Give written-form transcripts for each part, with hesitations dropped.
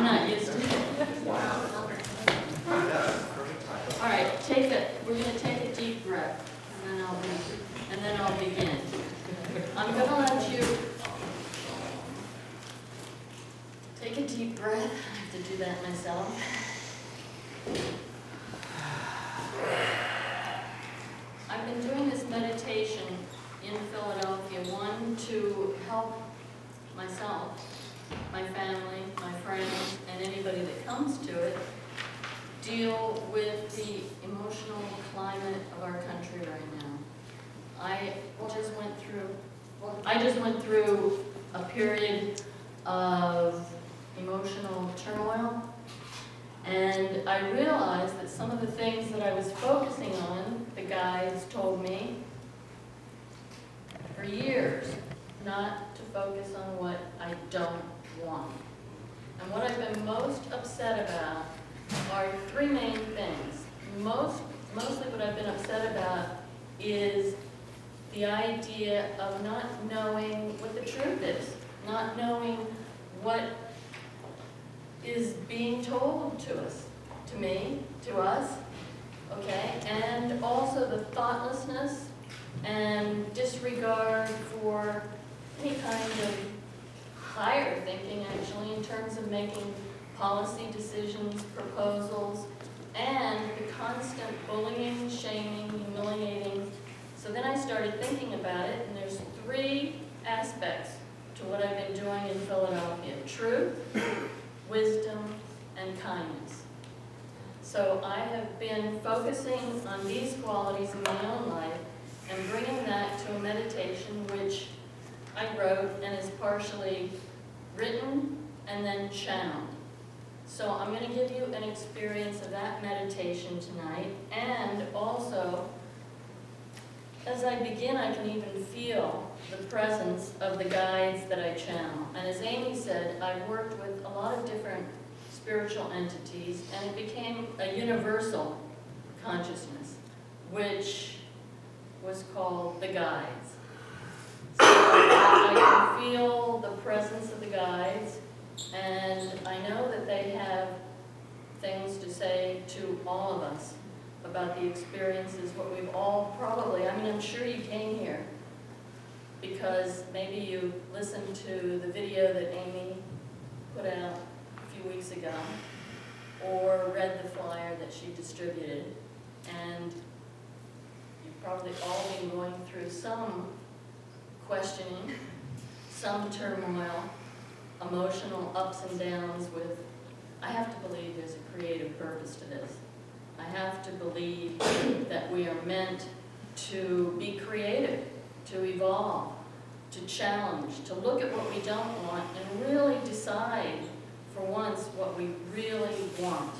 not used to it. All right, we're going to take a deep breath, and then I'll begin. I'm going to let you take a deep breath. I have to do that myself. I've been doing this meditation in Philadelphia, one, to help myself, my family, my friends, and anybody that comes to it, deal with the emotional climate of our country right now. I just went through a period of emotional turmoil, and I realized that some of the things that I was focusing on, the guides told me for years not to focus on what I don't want. And what I've been most upset about are three main things. Mostly what I've been upset about is the idea of not knowing what the truth is, not knowing what is being told to us, to me, to us, okay? And also the thoughtlessness and disregard for any kind of higher thinking, actually, in terms of making policy decisions, proposals, and the constant bullying, shaming, humiliating. So then I started thinking about it, and there's three aspects to what I've been doing in Philadelphia: truth, wisdom, and kindness. So I have been focusing on these qualities in my own life and bringing that to a meditation which I wrote and is partially written and then channeled. So I'm going to give you an experience of that meditation tonight, and also, as I begin, I can even feel the presence of the guides that I channel. And as Amy said, I've worked with a lot of different spiritual entities, and it became a universal consciousness, which was called the guides. So I can feel the presence of the guides, and I know that they have things to say to all of us about the experiences, what we've all probably, I'm sure you came here because maybe you listened to the video that Amy put out a few weeks ago, or read the flyer that she distributed, and you've probably all been going through some questioning, some turmoil, emotional ups and downs with, I have to believe there's a creative purpose to this. I have to believe that we are meant to be creative, to evolve, to challenge, to look at what we don't want and really decide for once what we really want.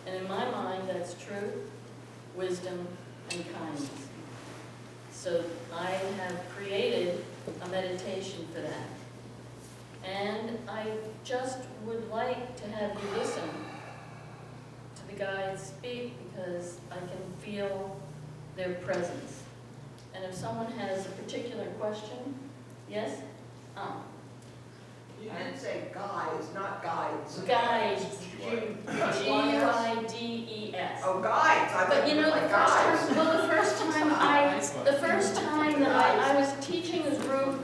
And in my mind, that's truth, wisdom, and kindness. So I have created a meditation for that. And I just would like to have you listen to the guides speak, because I can feel their presence. And if someone has a particular question, yes? You didn't say guys, not guides. Guides, G-U-I-D-E-S. Oh, guides. But you know, the first time that I was teaching a group,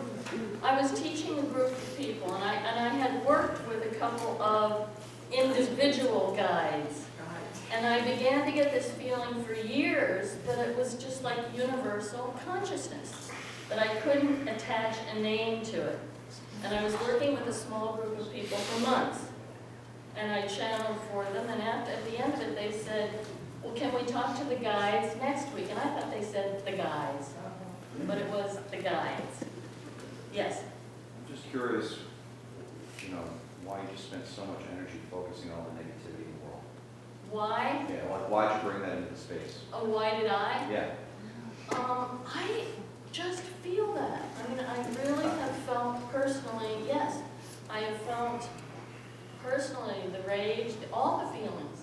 of people, and I had worked with a couple of individual guides. And I began to get this feeling for years that it was just like universal consciousness, that I couldn't attach a name to it. And I was working with a small group of people for months, and I channeled for them, and at the end of it they said, well, can we talk to the guides next week? And I thought they said the guides, but it was the guides. Yes? I'm just curious, why you just spent so much energy focusing on the negativity in the world. Why? Yeah, why'd you bring that into the space? Oh, why did I? Yeah. I just feel that. I really have felt personally, yes, I have felt personally the rage, all the feelings.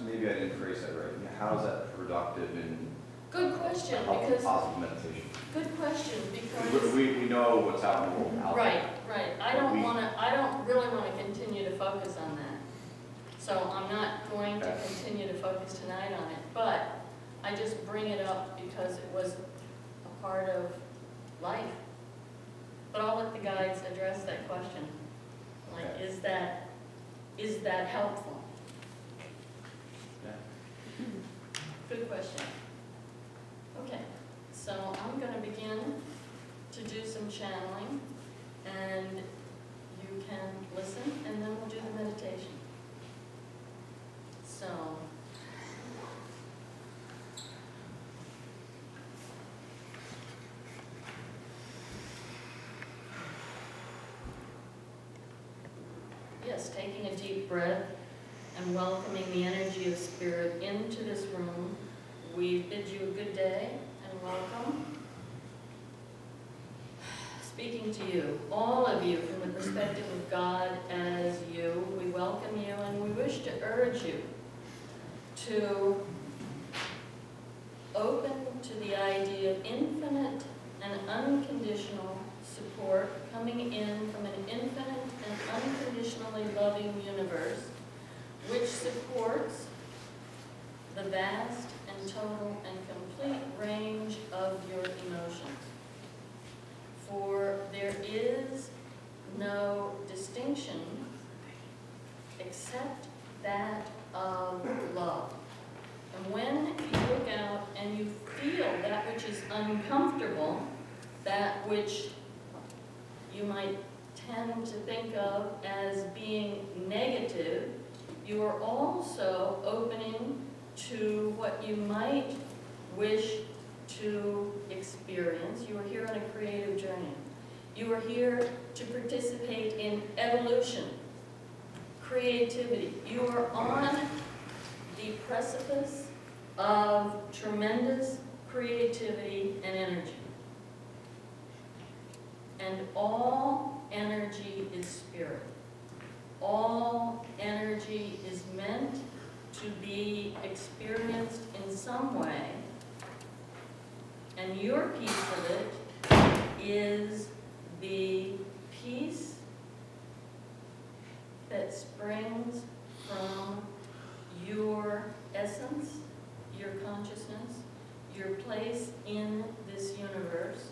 Maybe I didn't phrase that right. How is that productive in Good question, helping because positive meditation? good question, because We know what's out in the world. right. I don't really want to continue to focus on that. So I'm not going to continue to focus tonight on it, but I just bring it up because it was a part of life. But I'll let the guides address that question. Like, is that helpful? Yeah. Good question. Okay, so I'm going to begin to do some channeling, and you can listen, and then we'll do the meditation. So, yes, taking a deep breath and welcoming the energy of spirit into this room, we bid you a good day and welcome. Speaking to you, all of you, from the perspective of God as you, we welcome you and we wish to urge you to open to the idea of infinite and unconditional support coming in from an infinite and unconditionally loving universe, which supports the vast and total and complete range of your emotions. For there is no distinction except that of love. And when you look out and you feel that which is uncomfortable, that which you might tend to think of as being negative, you are also opening to what you might wish to experience. You are here on a creative journey. You are here to participate in evolution, creativity. You are on the precipice of tremendous creativity and energy. And all energy is spirit. All energy is meant to be experienced in some way, and your piece of it is the peace that springs from your essence, your consciousness, your place in this universe.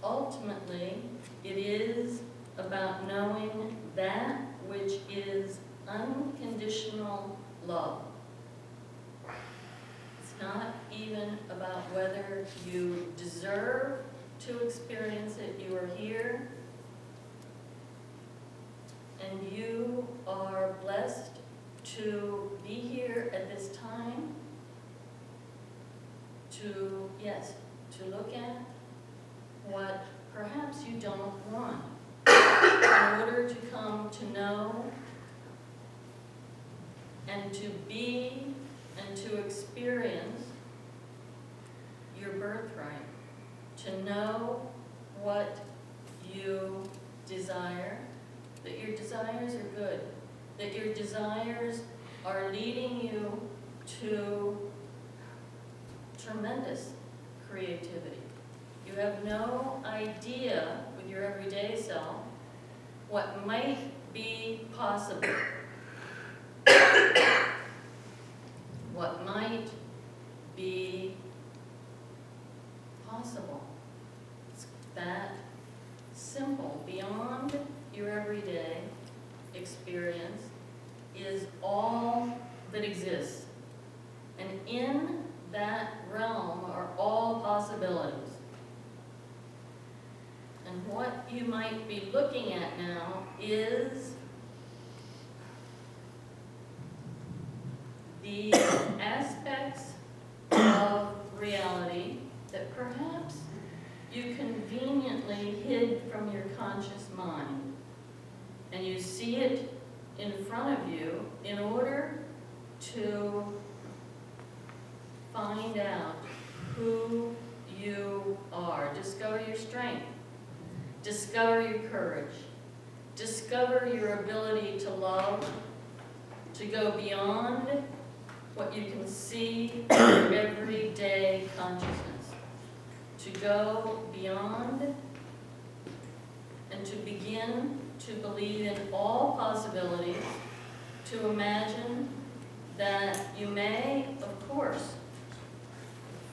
Ultimately, it is about knowing that which is unconditional love. It's not even about whether you deserve to experience it. You are here, and you are blessed to be here at this time to, yes, to look at what perhaps you don't want in order to come to know and to be and to experience your birthright, to know what you desire, that your desires are good, that your desires are leading you to tremendous creativity. You have no idea with your everyday self what might be possible, what might be possible. It's that simple. Beyond your everyday experience is all that exists. And in that realm are all possibilities. And what you might be looking at now is the aspects of reality that perhaps you conveniently hid from your conscious mind. And you see it in front of you in order to find out who you are. Discover your strength. Discover your courage. Discover your ability to love, to go beyond what you can see in your everyday consciousness, to go beyond and to begin to believe in all possibilities, to imagine that you may, of course,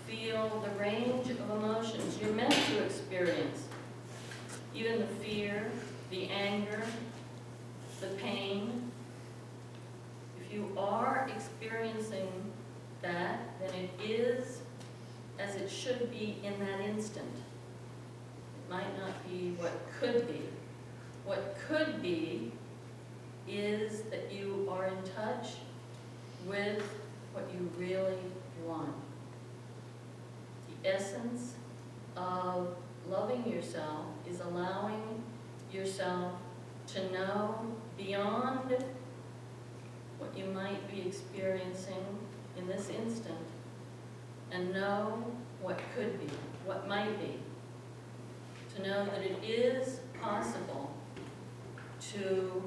feel the range of emotions you're meant to experience, even the fear, the anger, the pain. If you are experiencing that, then it is as it should be in that instant. It might not be what could be. What could be is that you are in touch with what you really want. The essence of loving yourself is allowing yourself to know beyond what you might be experiencing in this instant and know what could be, what might be. To know that it is possible to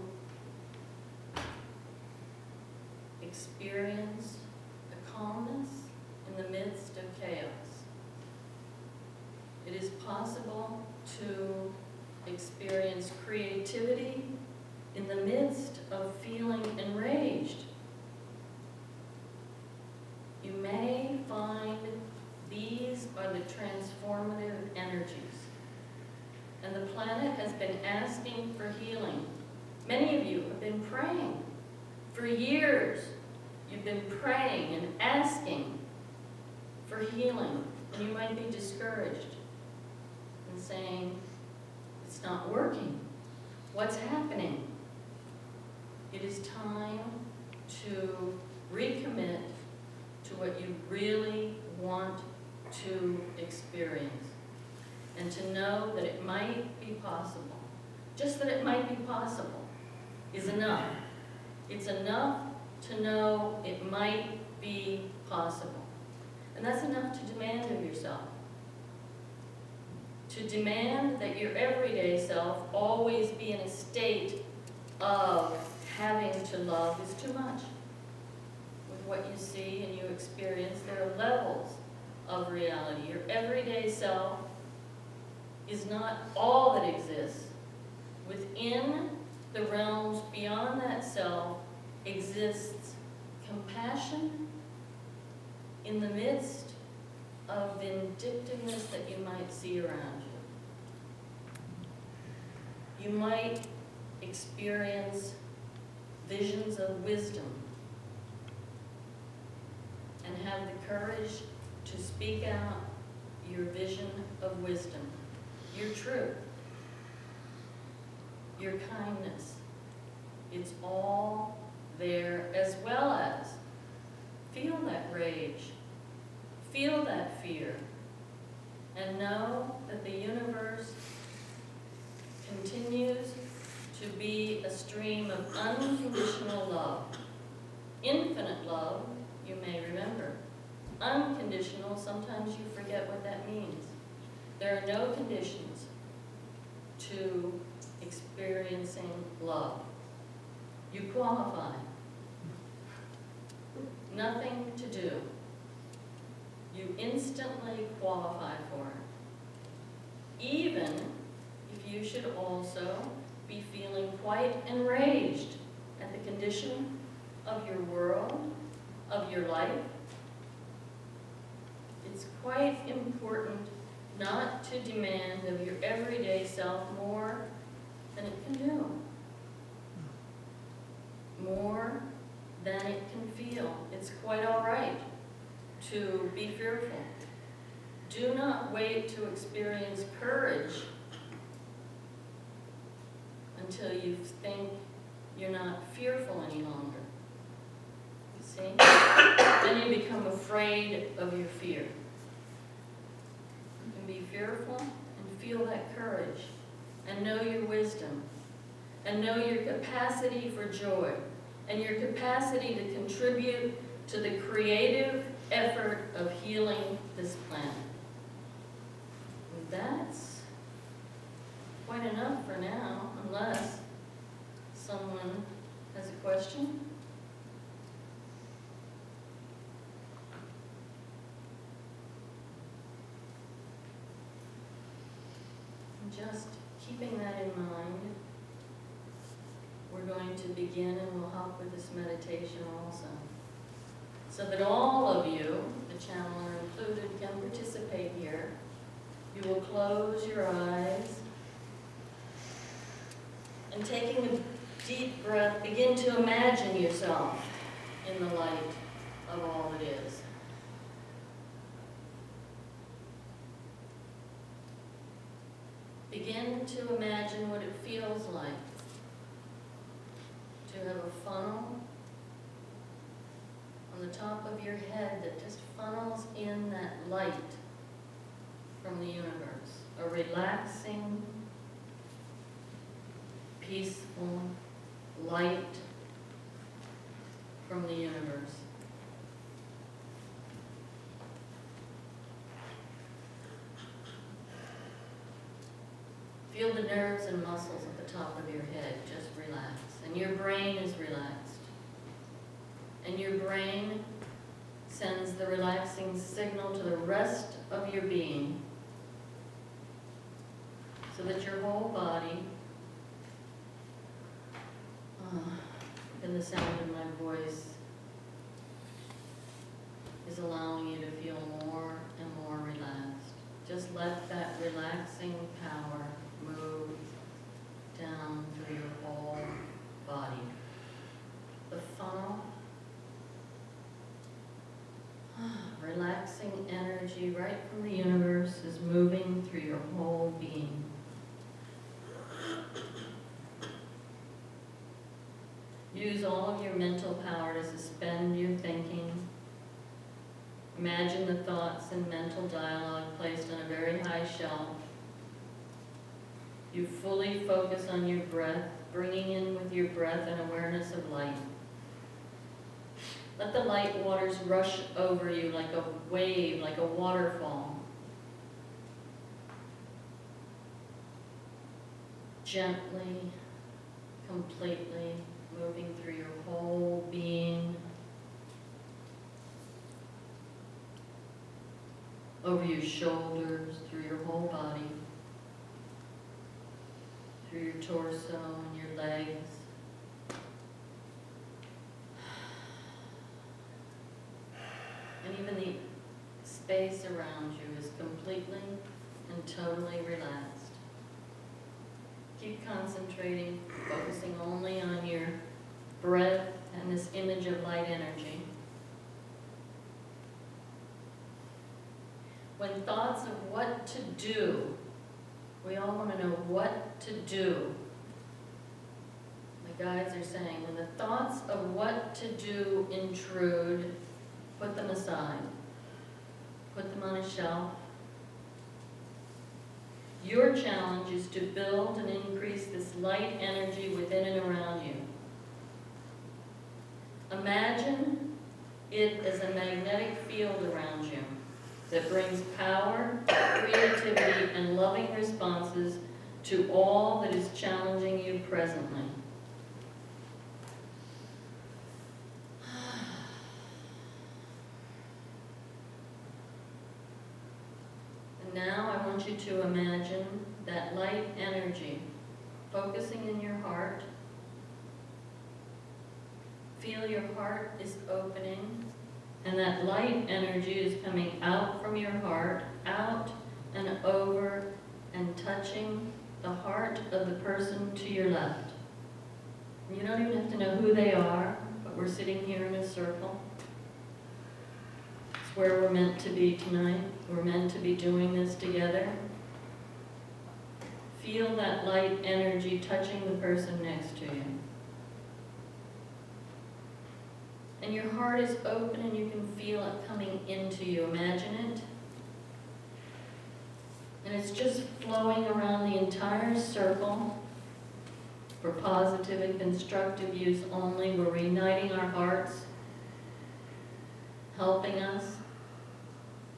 experience the calmness in the midst of chaos. It is possible to experience creativity in the midst of feeling enraged. You may find these are the transformative energies. And the planet has been asking for healing. Many of you have been praying. For years, you've been praying and asking for healing. And you might be discouraged and saying, it's not working. What's happening? It is time to recommit to what you really want to experience. And to know that it might be possible. Just that it might be possible is enough. It's enough to know it might be possible. And that's enough to demand of yourself. To demand that your everyday self always be in a state of having to love is too much. With what you see and you experience, there are levels of reality. Your everyday self is not all that exists. Within the realms beyond that self exists compassion in the midst of vindictiveness that you might see around you. You might experience visions of wisdom and have the courage to speak out your vision of wisdom. Your truth, your kindness, it's all there, as well as feel that rage, feel that fear, and know that the universe continues to be a stream of unconditional love. Infinite love, you may remember. Unconditional, sometimes you forget what that means. There are no conditions to experiencing love. You qualify. Nothing to do. You instantly qualify for it. Even if you should also be feeling quite enraged at the condition of your world, of your life. It's quite important not to demand of your everyday self more than it can do. More than it can feel. It's quite all right to be fearful. Do not wait to experience courage until you think you're not fearful any longer. You see? Then you become afraid of your fear. You can be fearful and feel that courage and know your wisdom and know your capacity for joy and your capacity to contribute to the creative effort of healing this planet. And that's quite enough for now, unless someone has a question. And just keeping that in mind, we're going to begin and we'll help with this meditation also. So that all of you, the channeler included, can participate here. You will close your eyes and taking a deep breath, begin to imagine yourself in the light of all that is. Begin to imagine what it feels like to have a funnel on the top of your head that just funnels in that light from the universe. A relaxing, peaceful light from the universe. Feel the nerves and muscles at the top of your head just relax. And your brain is relaxed. And your brain sends the relaxing signal to the rest of your being so that your whole body, and the sound of my voice, is allowing you to feel more and more relaxed. Just let that relaxing power move down through your whole body. The funnel, relaxing energy right from the universe is moving through your whole being. Use all of your mental power to suspend your thinking. Imagine the thoughts and mental dialogue placed on a very high shelf. You fully focus on your breath, bringing in with your breath an awareness of light. Let the light waters rush over you like a wave, like a waterfall. Gently, completely moving through your whole being, over your shoulders, through your whole body, through your torso and your legs. And even the space around you is completely and totally relaxed. Keep concentrating, focusing only on your breath and this image of light energy. When thoughts of what to do, we all want to know what to do. The guides are saying, when the thoughts of what to do intrude, put them aside. Put them on a shelf. Your challenge is to build and increase this light energy within and around you. Imagine it as a magnetic field around you that brings power, creativity, and loving responses to all that is challenging you presently. And now I want you to imagine that light energy focusing in your heart. Feel your heart is opening, and that light energy is coming out from your heart, out and over and touching the heart of the person to your left. You don't even have to know who they are, but we're sitting here in a circle. It's where we're meant to be tonight. We're meant to be doing this together. Feel that light energy touching the person next to you. And your heart is open and you can feel it coming into you. Imagine it. And it's just flowing around the entire circle for positive and constructive use only. We're reuniting our hearts, helping us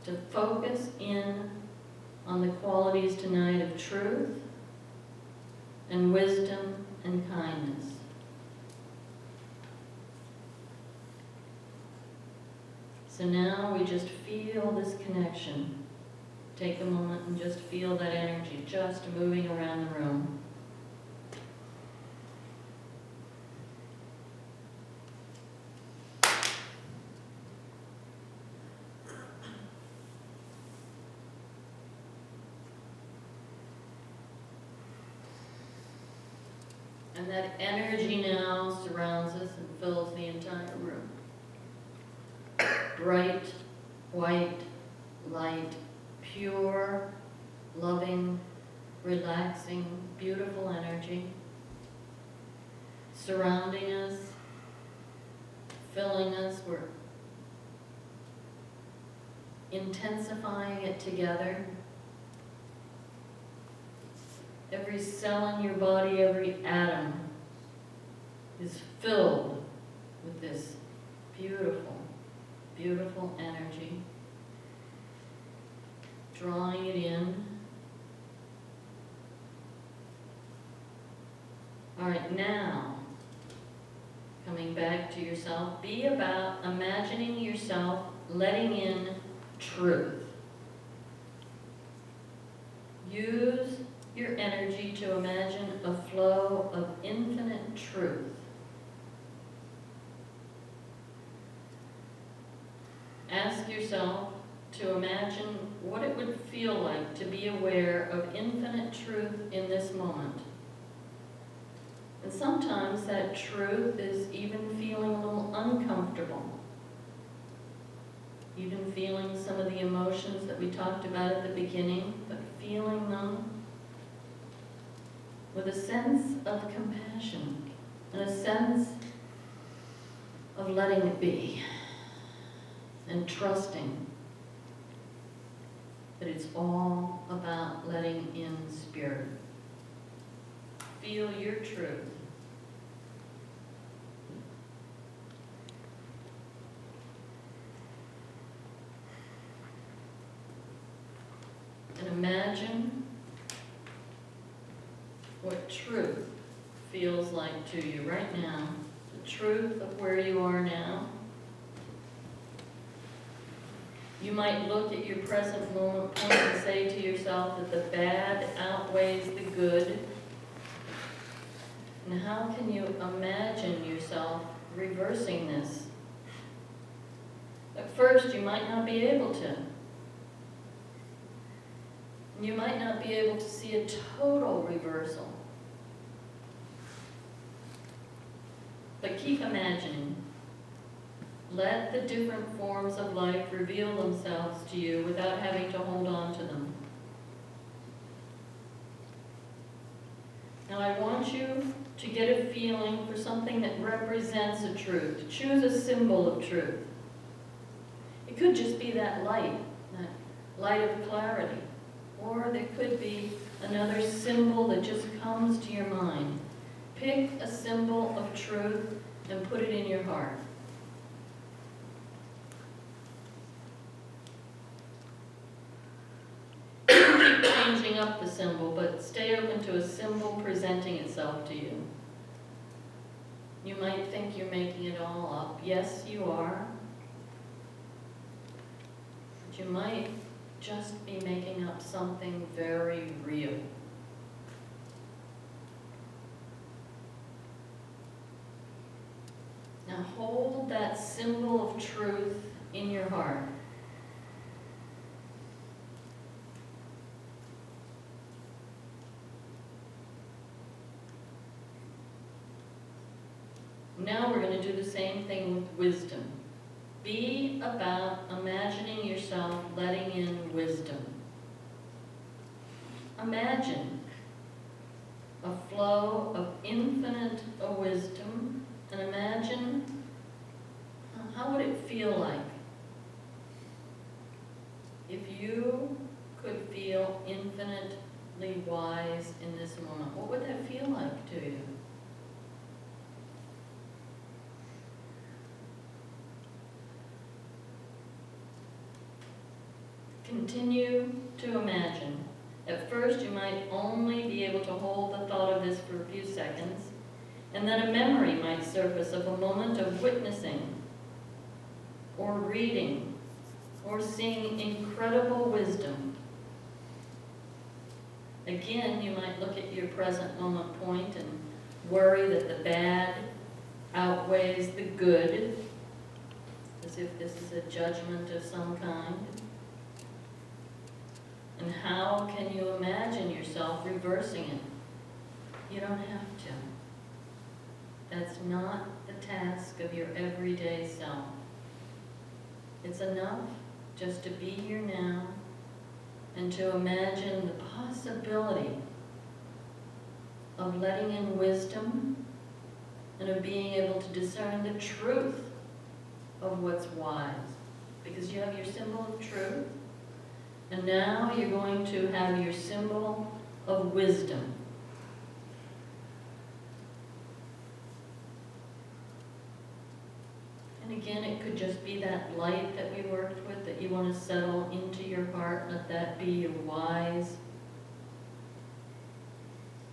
to focus in on the qualities tonight of truth and wisdom and kindness. So now we just feel this connection. Take a moment and just feel that energy just moving around the room. And that energy now surrounds us and fills the entire room. Bright, white, light, pure, loving, relaxing, beautiful energy surrounding us, filling us. We're intensifying it together. Every cell in your body, every atom is filled with this beautiful, beautiful energy, drawing it in. All right, now, coming back to yourself, be about imagining yourself letting in truth. Use your energy to imagine a flow of infinite truth. Ask yourself to imagine what it would feel like to be aware of infinite truth in this moment. And sometimes that truth is even feeling a little uncomfortable. Even feeling some of the emotions that we talked about at the beginning, but feeling them with a sense of compassion and a sense of letting it be and trusting that it's all about letting in spirit. Feel your truth. And imagine what truth feels like to you right now, the truth of where you are now. You might look at your present moment point and say to yourself that the bad outweighs the good. And how can you imagine yourself reversing this? At first, you might not be able to. You might not be able to see a total reversal. But keep imagining. Let the different forms of life reveal themselves to you without having to hold on to them. Now I want you to get a feeling for something that represents a truth. Choose a symbol of truth. It could just be that light of clarity. Or there could be another symbol that just comes to your mind. Pick a symbol of truth and put it in your heart. Keep changing up the symbol, but stay open to a symbol presenting itself to you. You might think you're making it all up. Yes, you are. But you might just be making up something very real. Now hold that symbol of truth in your heart. Now we're going to do the same thing with wisdom. Be about imagining yourself letting in wisdom. Imagine a flow of infinite wisdom, and imagine how would it feel like if you could feel infinitely wise in this moment. What would that feel like to you? Continue to imagine. At first, you might only be able to hold the thought of this for a few seconds, and then a memory might surface of a moment of witnessing, or reading, or seeing incredible wisdom. Again, you might look at your present moment point and worry that the bad outweighs the good, as if this is a judgment of some kind. And how can you imagine yourself reversing it? You don't have to. That's not the task of your everyday self. It's enough just to be here now and to imagine the possibility of letting in wisdom and of being able to discern the truth of what's wise. Because you have your symbol of truth, and now you're going to have your symbol of wisdom. And again, it could just be that light that we worked with that you want to settle into your heart. Let that be your wise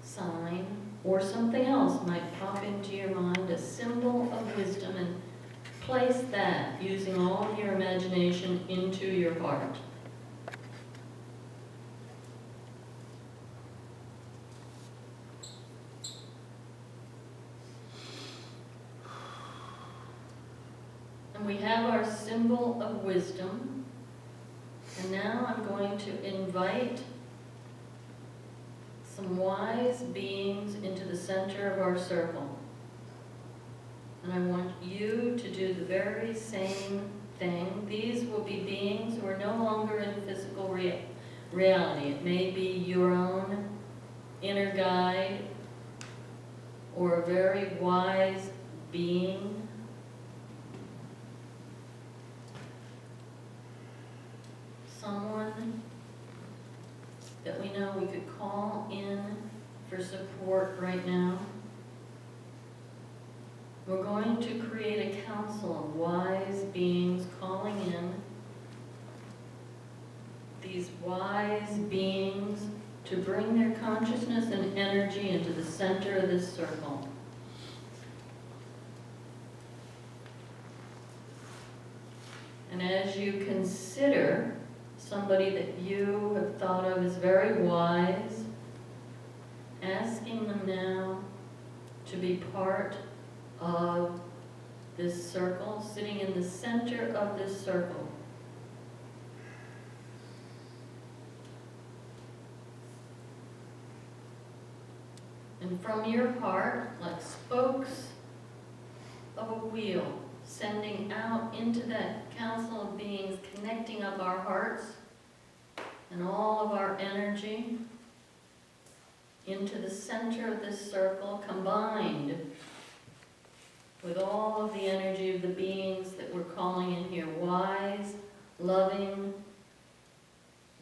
sign. Or something else might pop into your mind, a symbol of wisdom, and place that, using all of your imagination, into your heart. And we have our symbol of wisdom. And now I'm going to invite some wise beings into the center of our circle. And I want you to do the very same thing. These will be beings who are no longer in physical reality. It may be your own inner guide or a very wise being. Someone that we know we could call in for support right now. We're going to create a council of wise beings calling in these wise beings to bring their consciousness and energy into the center of this circle. And as you consider somebody that you have thought of as very wise, asking them now to be part of this circle, sitting in the center of this circle. And from your heart, like spokes of a wheel, sending out into that council of beings, connecting up our hearts and all of our energy into the center of this circle, combined with all of the energy of the beings that we're calling in here, wise, loving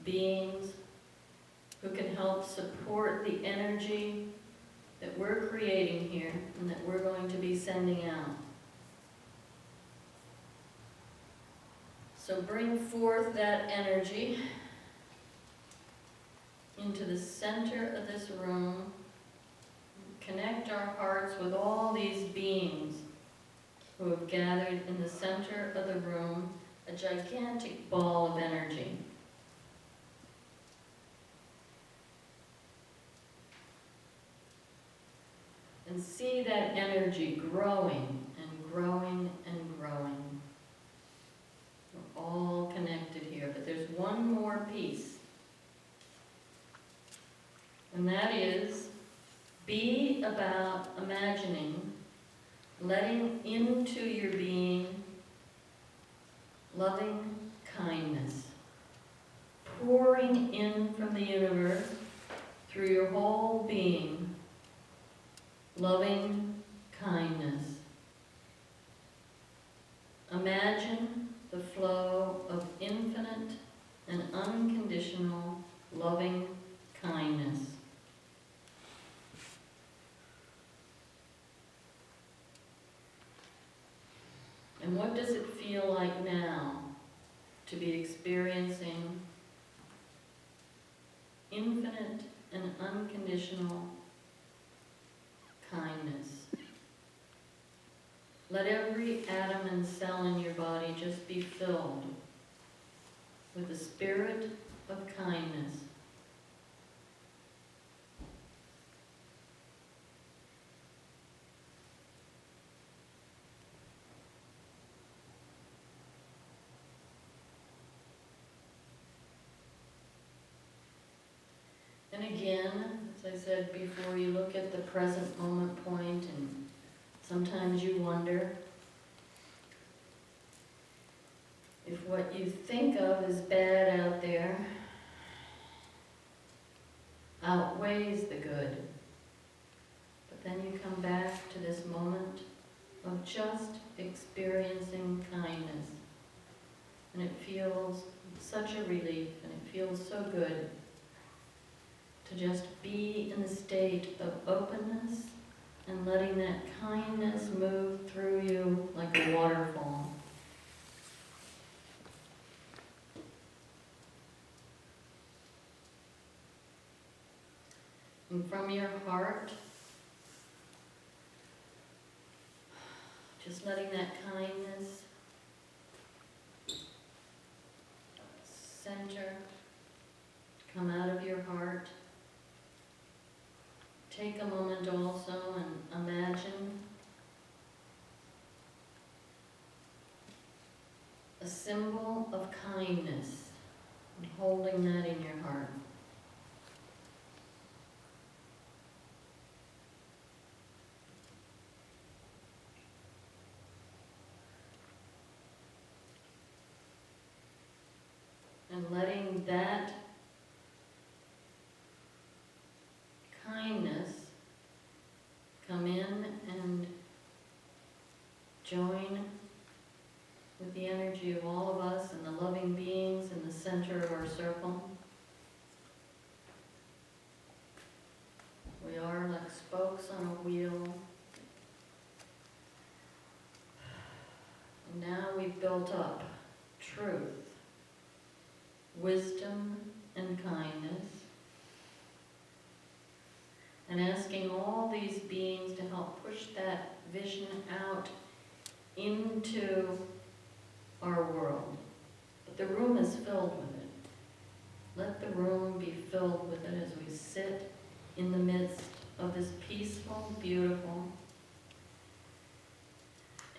beings who can help support the energy that we're creating here and that we're going to be sending out. So bring forth that energy into the center of this room. Connect our hearts with all these beings who have gathered in the center of the room, a gigantic ball of energy. And see that energy growing and growing and growing. We're all connected here, but there's one more piece. And that is, be about imagining, letting into your being loving kindness, pouring in from the universe through your whole being, loving kindness. Imagine the flow of infinite and unconditional loving kindness. And what does it feel like now to be experiencing infinite and unconditional kindness? Let every atom and cell in your body just be filled with the spirit of kindness. And again, as I said before, you look at the present moment point, and some sometimes you wonder if what you think of as bad out there outweighs the good. But then you come back to this moment of just experiencing kindness. And it feels such a relief, and it feels so good to just be in a state of openness and letting that kindness move through you like a waterfall. And from your heart, just letting that kindness center come out of your heart. Take a moment also and imagine a symbol of kindness and holding that in your heart. And letting that kindness come in and join with the energy of all of us and the loving beings in the center of our circle. We are like spokes on a wheel. And now we've built up truth, wisdom, and kindness, and asking all these beings to help push that vision out into our world. But the room is filled with it. Let the room be filled with it as we sit in the midst of this peaceful, beautiful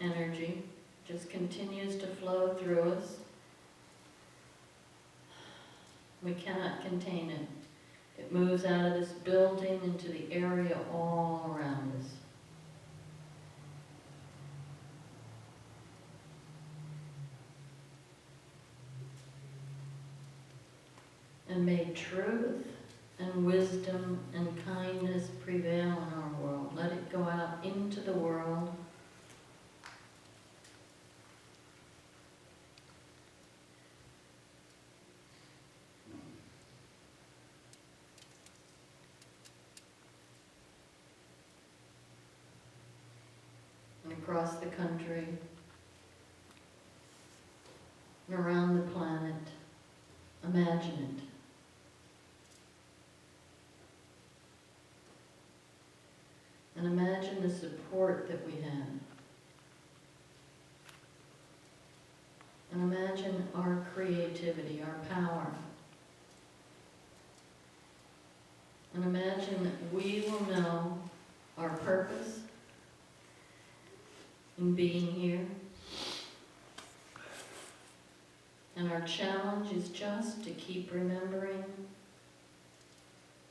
energy. Just continues to flow through us. We cannot contain it. It moves out of this building into the area all around us. And may truth and wisdom and kindness prevail in our world. Let it go out into the world. Across the country, and around the planet. Imagine it. And imagine the support that we have. And imagine our creativity, our power. And imagine that we will know our purpose in being here. And our challenge is just to keep remembering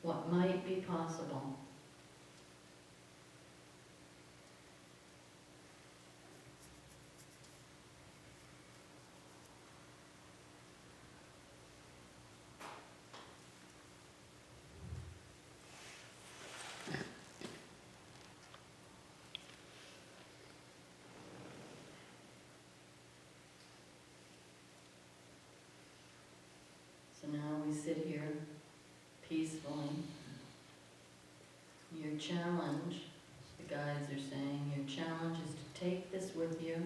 what might be possible. So now we sit here peacefully. Your challenge, the guides are saying, your challenge is to take this with you,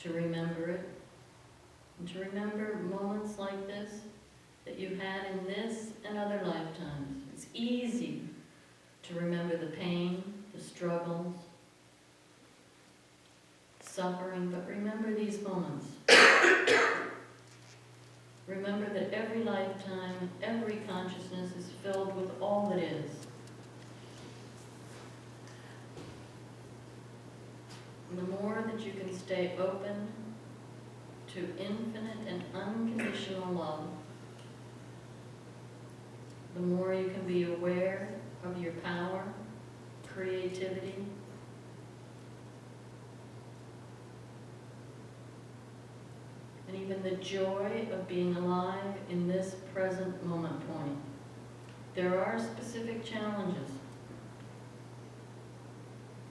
to remember it, and to remember moments like this that you've had in this and other lifetimes. It's easy to remember the pain, the struggles, suffering, but remember these moments. Remember that every lifetime, every consciousness is filled with all that is. And the more that you can stay open to infinite and unconditional love, the more you can be aware of your power, creativity, in the joy of being alive in this present moment point. There are specific challenges,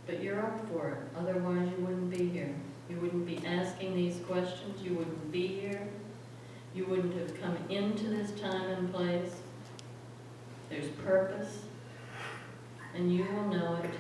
but you're up for it. Otherwise, you wouldn't be here. You wouldn't be asking these questions. You wouldn't be here. You wouldn't have come into this time and place. There's purpose, and you will know it